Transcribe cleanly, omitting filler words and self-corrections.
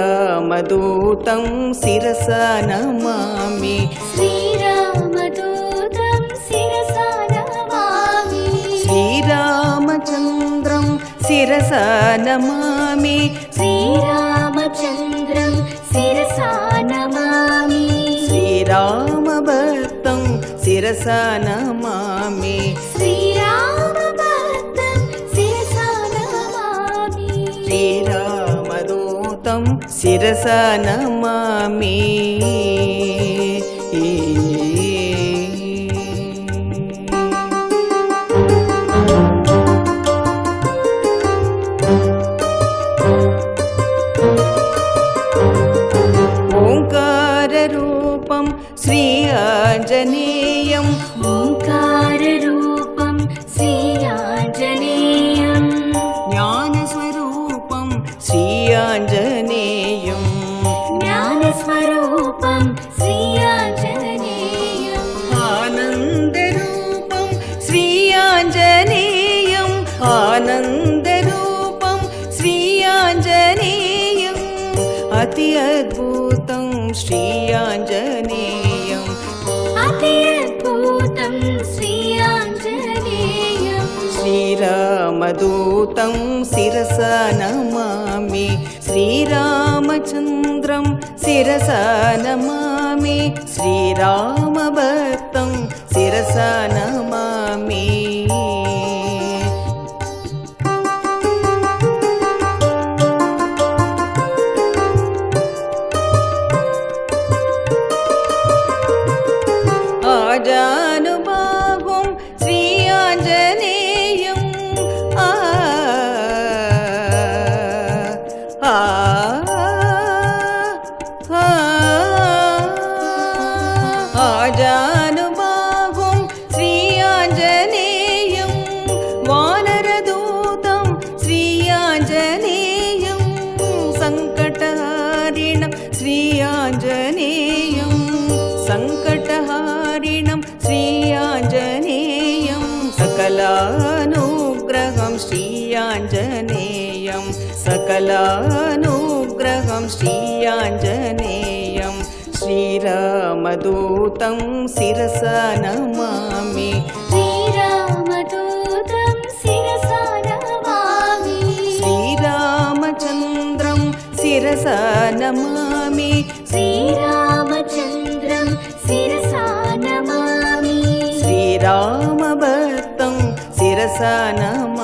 శ్రీరామదూతం శిరసా నమామి శ్రీరామదూతం శిరసా నమామి శ్రీరామచంద్రం శిరసా నమామి శ్రీరామచంద్రం శిరసా నమామి శ్రీరామభక్తం శిరసా నమామి శ్రీరామభక్తం శిరసా నమామి శ్రీరామదూతం శిరసా నమామి ఓంకారరూపం శ్రీ ఆంజనేయం ఓంకారరూపం శ్రీ ఆంజనేయం జ్ఞానస్వరూపం శ్రీ ఆంజనేయం జ్ఞానస్వరూపం శ్రీ ఆంజనేయం ఆనందరూపం శ్రీ ఆంజనేయం ఆనందరూపం శ్రీ ఆంజనేయం అతి అద్భుతం శ్రీ ఆంజనేయం అతి అద్భుతం శ్రీ ఆంజనేయం శ్రీరామదూతం శిరసా నమామి శ్రీరామచంద్రం శిరసా నమామి శ్రీరామభక్తం శిరసా నమామి ఆజానుబాహుం శ్రీ ఆంజనేయం ఆజానుబాహుం శ్రీ ఆంజనేయం వానరదూతం శ్రీ ఆంజనేయం సంకటహారిణం శ్రీ ఆంజనేయం సంకటహారిణం శ్రీ ఆంజనేయం సకలానుగ్రహం శ్రీ ఆంజనేయం సకలానుగ్రహం శ్రీ ఆంజనేయం శ్రీరామదూతం శిరసా నమామి శ్రీరామదూతం శిరసా నమామి శ్రీరామచంద్రం శిరసా నమామి శ్రీరామచంద్రం శిరసా నమామి శ్రీరామభక్తం శిరసా నమామి